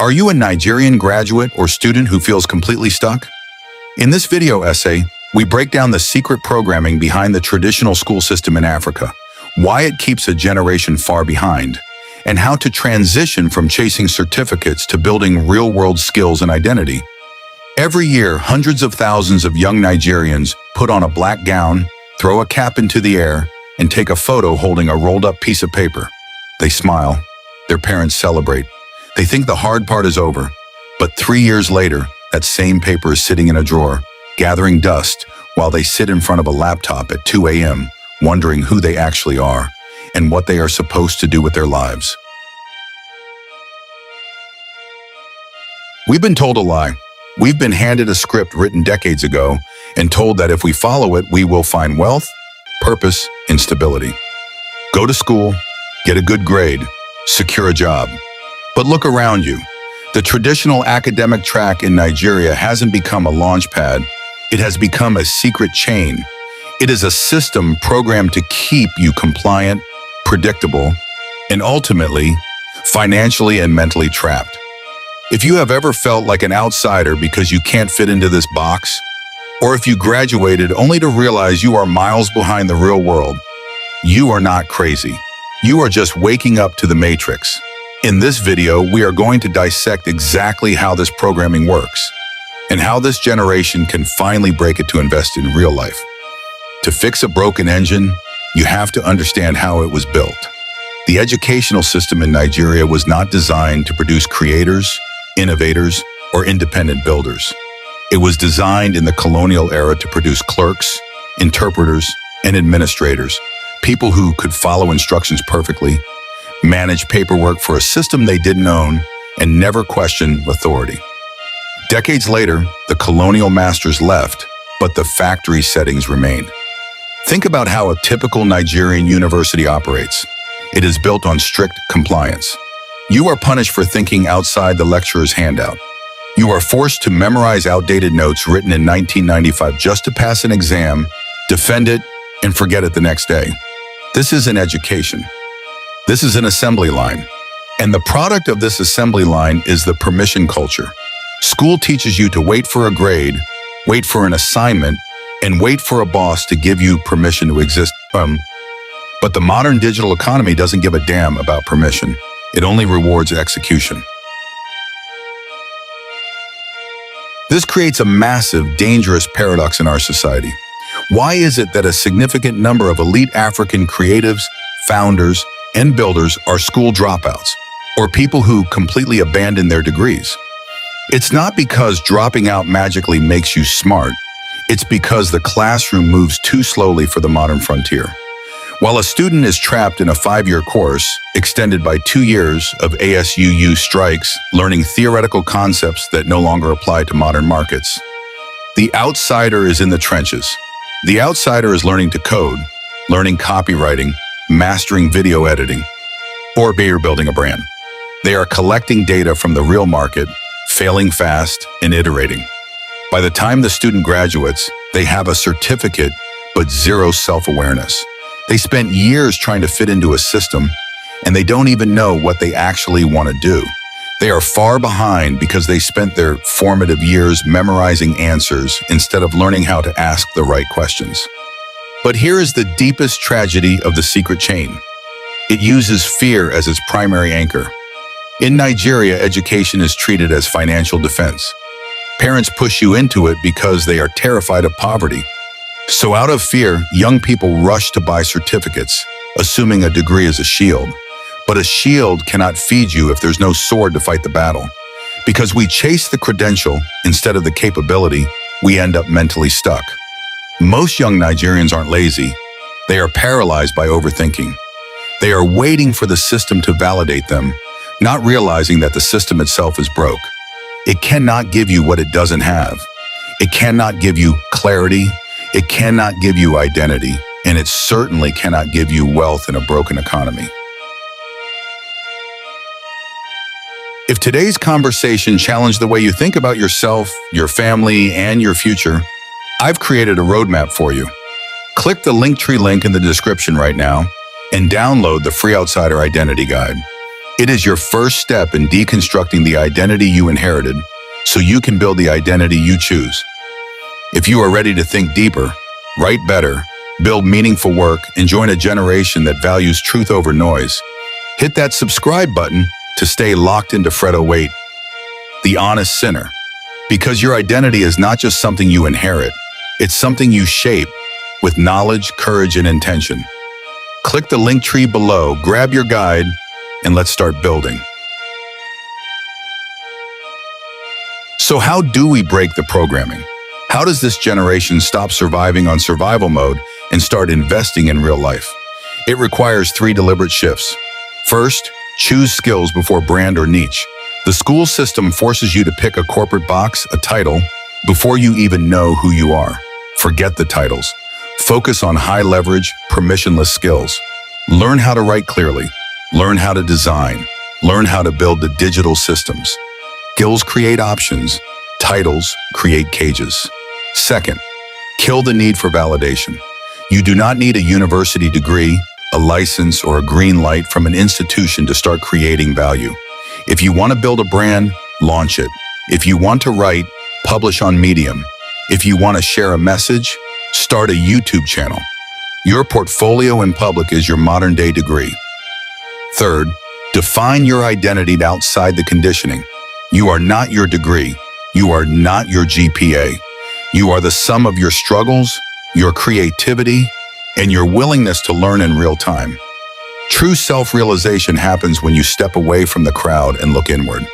Are you a Nigerian graduate or student who feels completely stuck? In this video essay, we break down the secret programming behind the traditional school system in Africa, why it keeps a generation far behind, and how to transition from chasing certificates to building real-world skills and identity. Every year, hundreds of thousands of young Nigerians put on a black gown, throw a cap into the air, and take a photo holding a rolled-up piece of paper. They smile. Their parents celebrate. They think the hard part is over, but 3 years later, that same paper is sitting in a drawer, gathering dust while they sit in front of a laptop at 2 a.m., wondering who they actually are and what they are supposed to do with their lives. We've been told a lie. We've been handed a script written decades ago and told that if we follow it, we will find wealth, purpose, and stability. Go to school, get a good grade, secure a job. But look around you. The traditional academic track in Nigeria hasn't become a launch pad. It has become a secret chain. It is a system programmed to keep you compliant, predictable, and ultimately, financially and mentally trapped. If you have ever felt like an outsider because you can't fit into this box, or if you graduated only to realize you are miles behind the real world, you are not crazy. You are just waking up to the matrix. In this video, we are going to dissect exactly how this programming works and how this generation can finally break it to invest in real life. To fix a broken engine, you have to understand how it was built. The educational system in Nigeria was not designed to produce creators, innovators, or independent builders. It was designed in the colonial era to produce clerks, interpreters, and administrators, people who could follow instructions perfectly, manage paperwork for a system they didn't own, and never question authority. Decades later, the colonial masters left, but the factory settings remained. Think about how a typical Nigerian university operates. It is built on strict compliance. You are punished for thinking outside the lecturer's handout. You are forced to memorize outdated notes written in 1995 just to pass an exam, defend it, and forget it the next day. This isn't education. This is an assembly line. And the product of this assembly line is the permission culture. School teaches you to wait for a grade, wait for an assignment, and wait for a boss to give you permission to exist. But the modern digital economy doesn't give a damn about permission. It only rewards execution. This creates a massive, dangerous paradox in our society. Why is it that a significant number of elite African creatives, founders, and builders are school dropouts, or people who completely abandon their degrees? It's not because dropping out magically makes you smart. It's because the classroom moves too slowly for the modern frontier. While a student is trapped in a 5-year course, extended by 2 years of ASUU strikes, learning theoretical concepts that no longer apply to modern markets, the outsider is in the trenches. The outsider is learning to code, learning copywriting, mastering video editing, or building a brand. They are collecting data from the real market, failing fast, and iterating. By the time the student graduates, they have a certificate, but zero self-awareness. They spent years trying to fit into a system, and they don't even know what they actually want to do. They are far behind because they spent their formative years memorizing answers instead of learning how to ask the right questions. But here is the deepest tragedy of the secret chain. It uses fear as its primary anchor. In Nigeria, education is treated as financial defense. Parents push you into it because they are terrified of poverty. So out of fear, young people rush to buy certificates, assuming a degree is a shield. But a shield cannot feed you if there's no sword to fight the battle. Because we chase the credential instead of the capability, we end up mentally stuck. Most young Nigerians aren't lazy. They are paralyzed by overthinking. They are waiting for the system to validate them, not realizing that the system itself is broke. It cannot give you what it doesn't have. It cannot give you clarity. It cannot give you identity. And it certainly cannot give you wealth in a broken economy. If today's conversation challenged the way you think about yourself, your family, and your future, I've created a roadmap for you. Click the Linktree link in the description right now and download the free Outsider Identity Guide. It is your first step in deconstructing the identity you inherited so you can build the identity you choose. If you are ready to think deeper, write better, build meaningful work, and join a generation that values truth over noise, hit that subscribe button to stay locked into Fred Wait, the honest sinner. Because your identity is not just something you inherit, it's something you shape with knowledge, courage, and intention. Click the link tree below, grab your guide, and let's start building. So how do we break the programming? How does this generation stop surviving on survival mode and start investing in real life? It requires 3 deliberate shifts. First, choose skills before brand or niche. The school system forces you to pick a corporate box, a title, before you even know who you are. Forget the titles. Focus on high-leverage, permissionless skills. Learn how to write clearly. Learn how to design. Learn how to build the digital systems. Skills create options. Titles create cages. Second, kill the need for validation. You do not need a university degree, a license, or a green light from an institution to start creating value. If you want to build a brand, launch it. If you want to write, publish on Medium. If you want to share a message, start a YouTube channel. Your portfolio in public is your modern-day degree. Third, define your identity outside the conditioning. You are not your degree. You are not your GPA. You are the sum of your struggles, your creativity, and your willingness to learn in real time. True self-realization happens when you step away from the crowd and look inward.